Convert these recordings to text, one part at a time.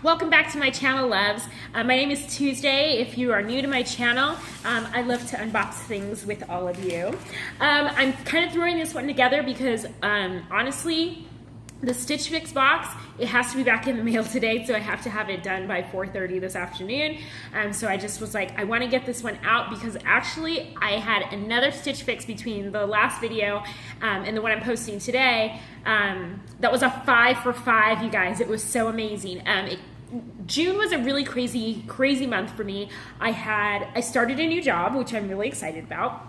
Welcome back to my channel, loves. My name is Tuesday. If you are new to my channel, I love to unbox things with all of you. I'm kind of throwing this one together because honestly, the StitchFix box, it has to be back in the mail today, so I have to have it done by 4:30 this afternoon. So I just was like, I want to get this one out because actually I had another StitchFix between the last video and the one I'm posting today. That was a 5 for 5, you guys. It was so amazing. June was a really crazy month for me. I started a new job, which I'm really excited about.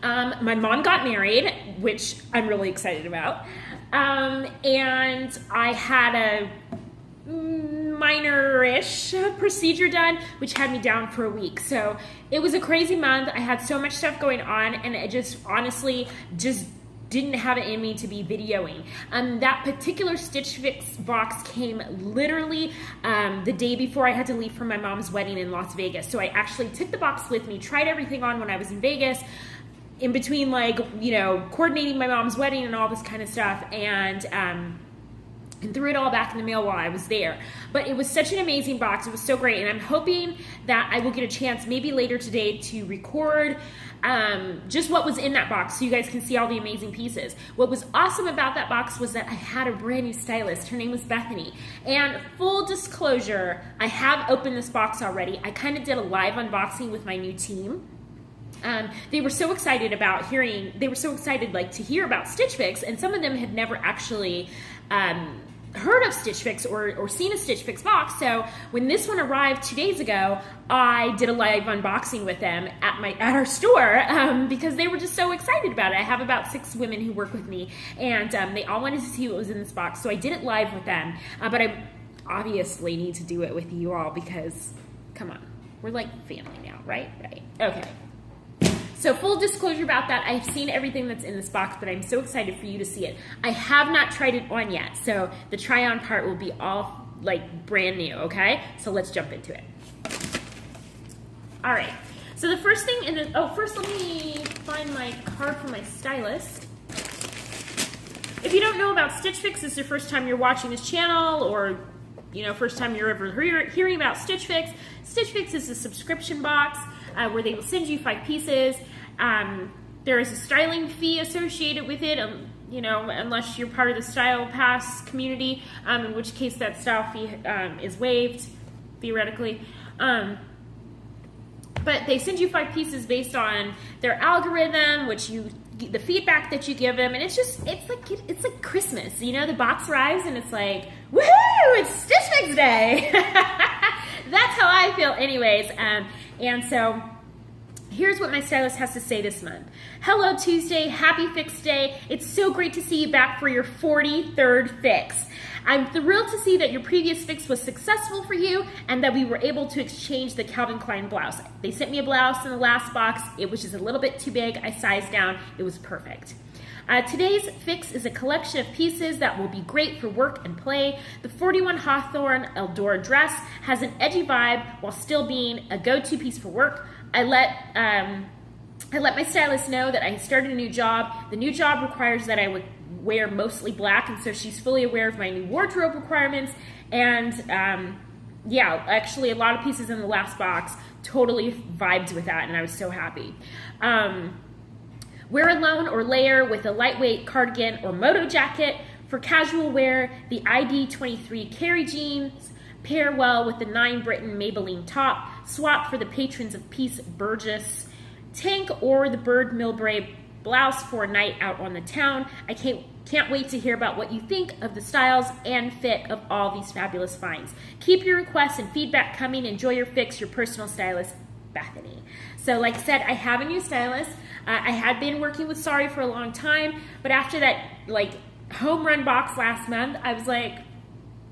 My mom got married, which I'm really excited about. And I had a minor-ish procedure done, which had me down for a week. So it was a crazy month. I had so much stuff going on, and I just honestly just didn't have it in me to be videoing. That particular StitchFix box came literally the day before I had to leave for my mom's wedding in Las Vegas. So I actually took the box with me, tried everything on when I was in Vegas, in between, like, you know, coordinating my mom's wedding and all this kind of stuff, and threw it all back in the mail while I was there. But it was such an amazing box. It was so great, and I'm hoping that I will get a chance maybe later today to record just what was in that box so you guys can see all the amazing pieces. What was awesome about that box was that I had a brand new stylist. Her name was Bethany. And full disclosure, I have opened this box already. I kind of did a live unboxing with my new team. They were so excited about like to hear about StitchFix, and some of them had never actually heard of StitchFix or seen a StitchFix box. So when this one arrived 2 days ago, I did a live unboxing with them at our store because they were just so excited about it. I have about 6 women who work with me, and they all wanted to see what was in this box. So I did it live with them, but I obviously need to do it with you all because, come on, we're like family now, right? Right. Okay. So full disclosure about that, I've seen everything that's in this box, but I'm so excited for you to see it. I have not tried it on yet, so the try-on part will be all like brand new, okay? So let's jump into it. All right, so the first thing first let me find my card for my stylist. If you don't know about StitchFix, this is your first time you're watching this channel, or first time you're ever hearing about StitchFix. StitchFix is a subscription box where they will send you 5 pieces. There is a styling fee associated with it, unless you're part of the Style Pass community, in which case that style fee is waived, theoretically. But they send you 5 pieces based on their algorithm, the feedback that you give them, and it's like Christmas. The box arrives and it's like, woohoo! It's StitchFix Day. That's how I feel, anyways. And so here's what my stylist has to say this month. Hello, Tuesday. Happy Fix Day. It's so great to see you back for your 43rd fix. I'm thrilled to see that your previous fix was successful for you and that we were able to exchange the Calvin Klein blouse. They sent me a blouse in the last box. It was just a little bit too big. I sized down. It was perfect. Today's fix is a collection of pieces that will be great for work and play. The 41 Hawthorn Eldora dress has an edgy vibe while still being a go-to piece for work. I let my stylist know that I started a new job. The new job requires that I would wear mostly black, and so she's fully aware of my new wardrobe requirements. And yeah, actually a lot of pieces in the last box totally vibed with that, and I was so happy. Wear alone or layer with a lightweight cardigan or moto jacket. For casual wear, the ID 23 Carrie jeans pair well with the 9 Britton Maybelle top. Swap for the patrons of peace Burgess tank or the bird Millbrae blouse for a night out on the town. I can't wait to hear about what you think of the styles and fit of all these fabulous finds. Keep your requests and feedback coming. Enjoy your fix, your personal stylist, Bethany. So like I said, I have a new stylist. I had been working with Sorry for a long time, but after that home run box last month, I was like,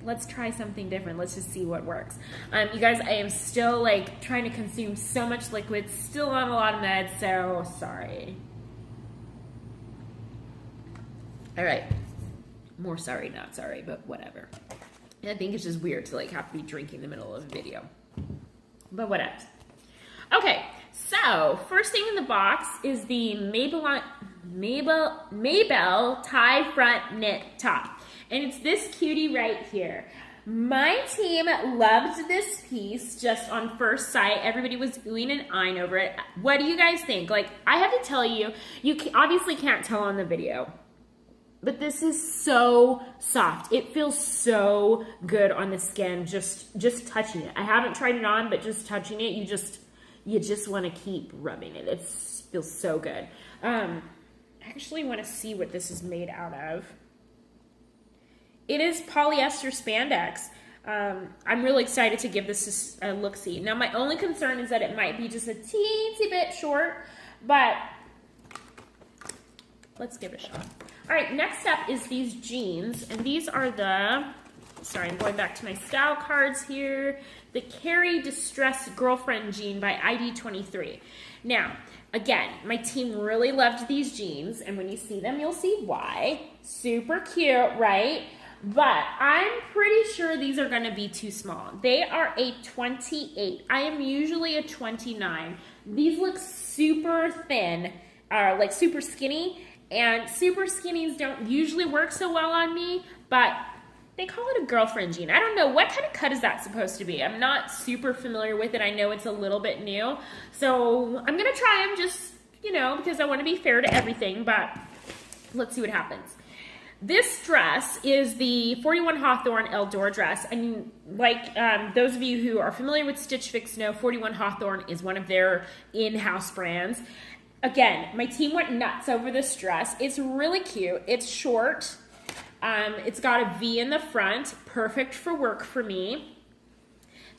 let's try something different. Let's just see what works. You guys, I am still trying to consume so much liquid, still on a lot of meds, so sorry. All right, more sorry, not sorry, but whatever. And I think it's just weird to have to be drinking in the middle of a video, but whatever. Okay, so first thing in the box is the Maybelle tie front knit top. And it's this cutie right here. My team loved this piece just on first sight. Everybody was oohing and eyeing over it. What do you guys think? Like, I have to tell you, obviously can't tell on the video, but this is so soft. It feels so good on the skin, just touching it. I haven't tried it on, but just touching it, you just want to keep rubbing it. It feels so good. I actually want to see what this is made out of. It is polyester spandex. I'm really excited to give this a look-see. Now, my only concern is that it might be just a teensy bit short, but let's give it a shot. All right, next up is these jeans, and these are sorry, I'm going back to my style cards here, the Carrie Distressed Girlfriend Jean by ID23. Now, again, my team really loved these jeans, and when you see them, you'll see why. Super cute, right? But I'm pretty sure these are going to be too small. They are a 28. I am usually a 29. These look super thin, like super skinny, and super skinnies don't usually work so well on me, but they call it a girlfriend jean. I don't know, what kind of cut is that supposed to be? I'm not super familiar with it. I know it's a little bit new, so I'm going to try them just, because I want to be fair to everything, but let's see what happens. This dress is the 41 Hawthorn Eldora dress, and like those of you who are familiar with StitchFix know, 41 Hawthorn is one of their in-house brands. Again, my team went nuts over this dress. It's really cute. It's short. It's got a V in the front, perfect for work for me.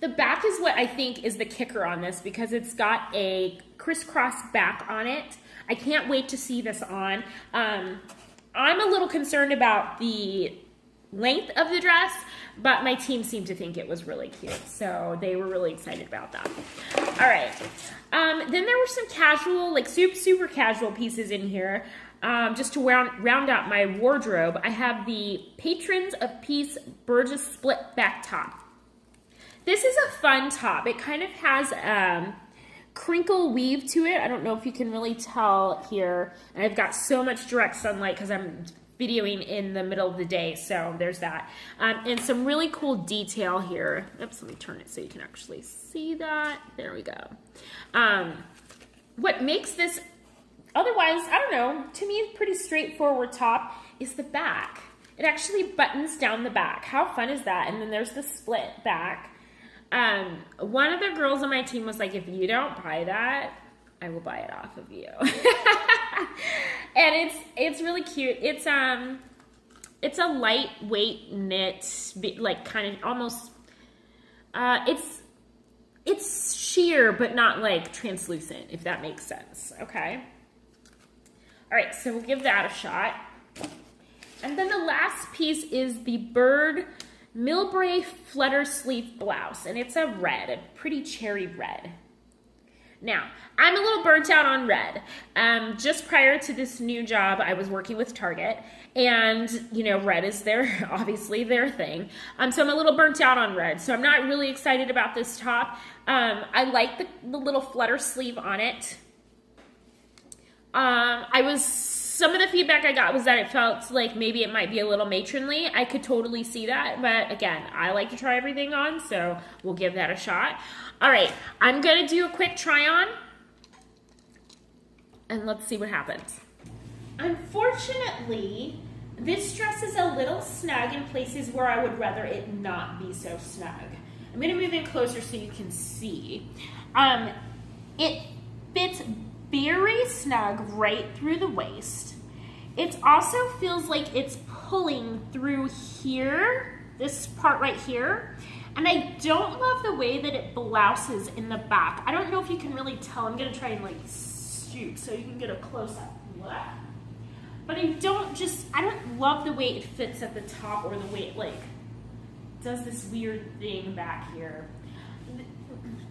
The back is what I think is the kicker on this because it's got a crisscross back on it. I can't wait to see this on. I'm a little concerned about the length of the dress, but my team seemed to think it was really cute, so they were really excited about that. All right. Then there were some casual, like super casual pieces in here. Just to round out my wardrobe, I have the Patrons of Peace Burgess split back top. This is a fun top. It kind of has crinkle weave to it. I don't know if you can really tell here. And I've got so much direct sunlight because I'm videoing in the middle of the day, so there's that. And some really cool detail here. Oops, let me turn it so you can actually see that. There we go. What makes this, otherwise, I don't know, to me, pretty straightforward top is the back. It actually buttons down the back. How fun is that? And then there's the split back. One of the girls on my team was like, if you don't buy that, I will buy it off of you. And it's really cute. It's a lightweight knit, like kind of almost, it's sheer, but not like translucent, if that makes sense. Okay. All right. So we'll give that a shot. And then the last piece is the Millbrae Flutter sleeve blouse, and it's a red, a pretty cherry red. Now, I'm a little burnt out on red. Just prior to this new job, I was working with Target, and, red is obviously their thing. So I'm a little burnt out on red, so I'm not really excited about this top. I like the little flutter sleeve on it. Some of the feedback I got was that it felt like maybe it might be a little matronly. I could totally see that, but again, I like to try everything on, so we'll give that a shot. All right, I'm gonna do a quick try on, and let's see what happens. Unfortunately, this dress is a little snug in places where I would rather it not be so snug. I'm gonna move in closer so you can see. It fits very snug right through the waist. It also feels like it's pulling through here, this part right here. And I don't love the way that it blouses in the back. I don't know if you can really tell. I'm gonna try and like shoot so you can get a close up. But I don't love the way it fits at the top or the way it like does this weird thing back here.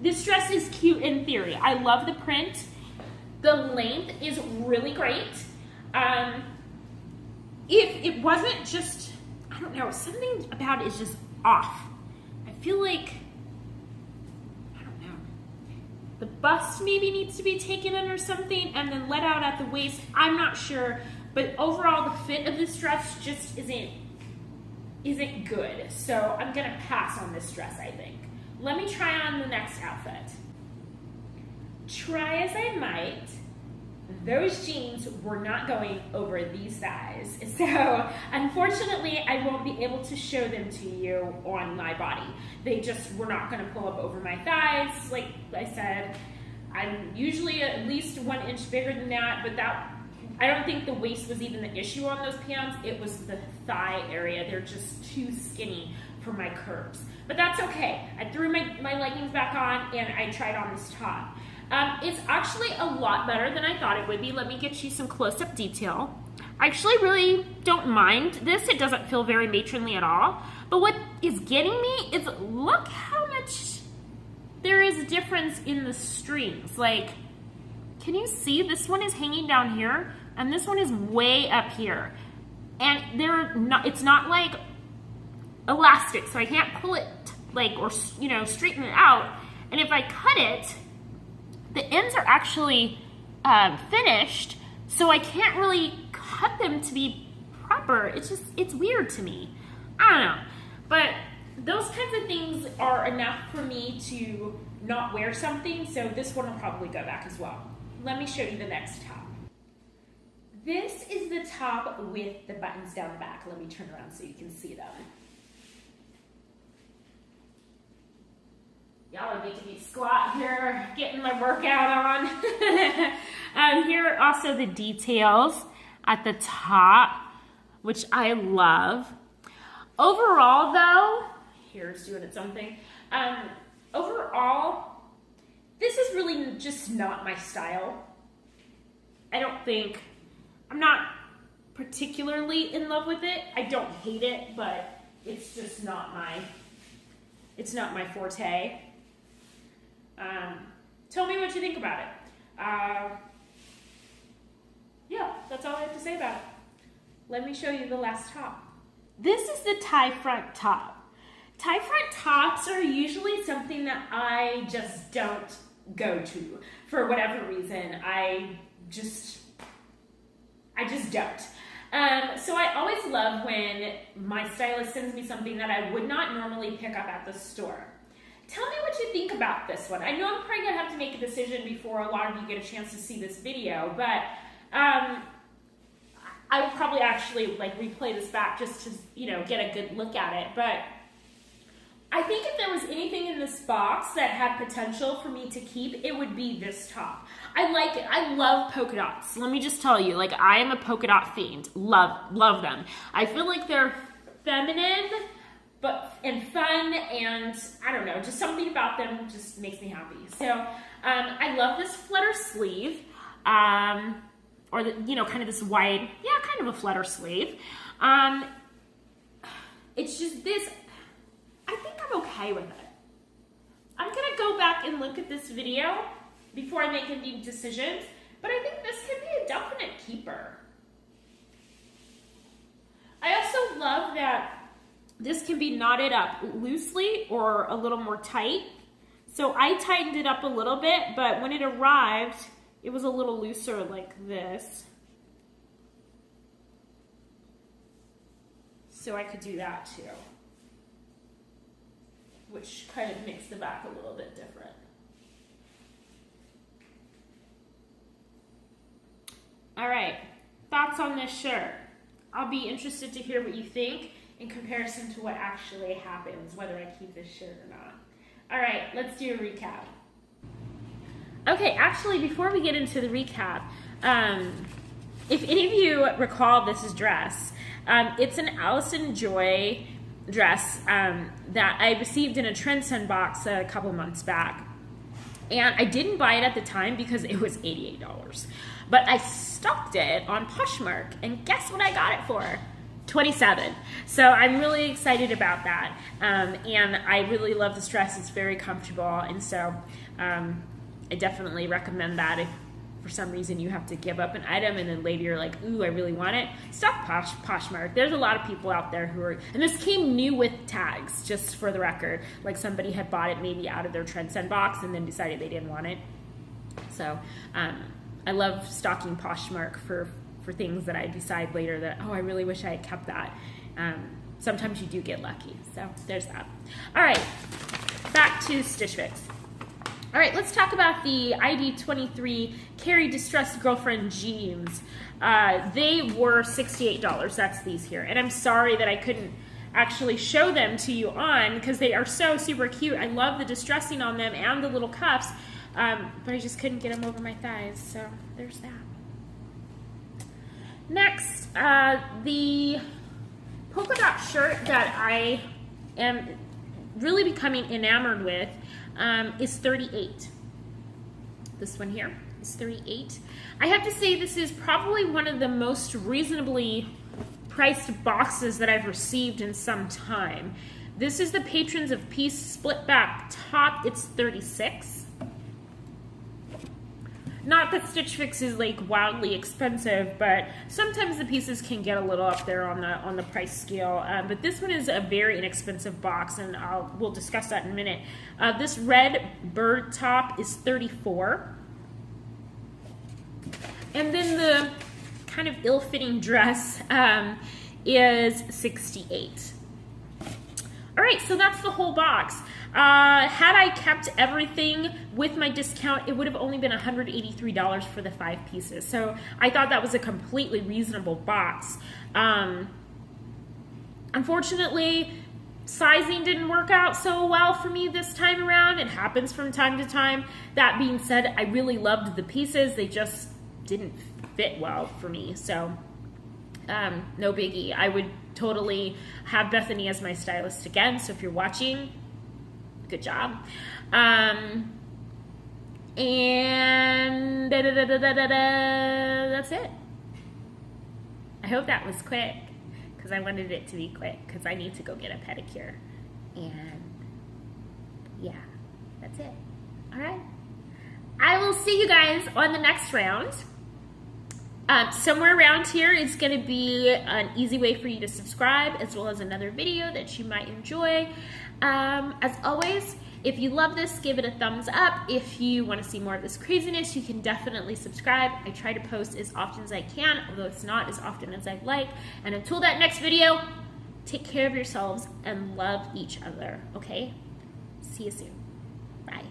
This dress is cute in theory. I love the print. The length is really great. If it wasn't just, I don't know, something about it is just off. I feel like, I don't know, the bust maybe needs to be taken in or something and then let out at the waist. I'm not sure, but overall the fit of this dress just isn't isn't good. So I'm gonna pass on this dress, I think. Let me try on the next outfit. Try as I might, those jeans were not going over these thighs. So unfortunately, I won't be able to show them to you on my body. They just were not gonna pull up over my thighs. Like I said, I'm usually at least 1 inch bigger than that, but I don't think the waist was even the issue on those pants. It was the thigh area. They're just too skinny for my curves. But that's okay. I threw my leggings back on and I tried on this top. It's actually a lot better than I thought it would be. Let me get you some close-up detail. I actually really don't mind this. It doesn't feel very matronly at all. But what is getting me is look how much there is a difference in the strings. Like, can you see this one is hanging down here and this one is way up here? And it's not like elastic, so I can't pull it like, or straighten it out. And if I cut it, the ends are actually finished, so I can't really cut them to be proper. It's weird to me. I don't know. But those kinds of things are enough for me to not wear something, so this one will probably go back as well. Let me show you the next top. This is the top with the buttons down the back. Let me turn around so you can see them. Y'all are making me squat here, getting my workout on. Here are also the details at the top, which I love. Overall though, here's doing its own thing. Overall, this is really just not my style. I'm not particularly in love with it. I don't hate it, but it's just not my forte. Tell me what you think about it. Yeah, that's all I have to say about it. Let me show you the last top. This is the tie front top. Tie front tops are usually something that I just don't go to for whatever reason. I just don't. So I always love when my stylist sends me something that I would not normally pick up at the store. Tell me what you think about this one. I know I'm probably gonna have to make a decision before a lot of you get a chance to see this video, but I will probably actually replay this back just to get a good look at it. But I think if there was anything in this box that had potential for me to keep, it would be this top. I like it. I love polka dots. Let me just tell you, I am a polka dot fiend. Love them. I feel like they're feminine, and fun, and I don't know, just something about them just makes me happy. So I love this Flutter sleeve, or kind of this wide, kind of a Flutter sleeve. It's just this. I think I'm okay with it. I'm gonna go back and look at this video before I make any decisions, but I think this could be a definite keeper. I also love that this can be knotted up loosely or a little more tight. So I tightened it up a little bit, but when it arrived, it was a little looser like this. So I could do that too, which kind of makes the back a little bit different. All right, thoughts on this shirt? I'll be interested to hear what you think in comparison to what actually happens, whether I keep this shirt or not. All right, let's do a recap. Okay, actually, before we get into the recap, if any of you recall this dress, it's an Allison Joy dress that I received in a Trendsend box a couple months back. And I didn't buy it at the time because it was $88. But I stocked it on Poshmark, and guess what I got it for? $27. So I'm really excited about that. And I really love this dress. It's very comfortable. And so I definitely recommend that if for some reason you have to give up an item and then later you're like, ooh, I really want it. Stock Poshmark. There's a lot of people out there who are, and this came new with tags, just for the record. Like somebody had bought it maybe out of their Trendsend box and then decided they didn't want it. So I love stocking Poshmark for things that I decide later that, oh, I really wish I had kept that. sometimes you do get lucky. So there's that. All right, back to Stitch Fix. All right, let's talk about the ID 23 Carrie Distressed Girlfriend jeans. They were $68. That's these here. And I'm sorry that I couldn't actually show them to you on because they are so super cute. I love the distressing on them and the little cuffs, but I just couldn't get them over my thighs. So there's that. Next, the polka dot shirt that I am really becoming enamored with is 38. This one here is 38. I have to say this is probably one of the most reasonably priced boxes that I've received in some time. This is the Patrons of Peace split back top. It's 36. Not that Stitch Fix is like wildly expensive, but sometimes the pieces can get a little up there on the price scale. But this one is a very inexpensive box, and we'll discuss that in a minute. This red bird top is 34. And then the kind of ill-fitting dress is 68. All right, so that's the whole box. Had I kept everything with my discount, it would have only been $183 for the 5 pieces. So I thought that was a completely reasonable box. Unfortunately, sizing didn't work out so well for me this time around. It happens from time to time. That being said, I really loved the pieces. They just didn't fit well for me. So no biggie. I would totally have Bethany as my stylist again. So if you're watching, good job. And that's it. I hope that was quick because I wanted it to be quick because I need to go get a pedicure. And yeah, that's it. All right. I will see you guys on the next round. Somewhere around here is going to be an easy way for you to subscribe, as well as another video that you might enjoy. As always, if you love this, give it a thumbs up. If you want to see more of this craziness, you can definitely subscribe. I try to post as often as I can, although it's not as often as I'd like. And until that next video, take care of yourselves and love each other, okay? See you soon. Bye.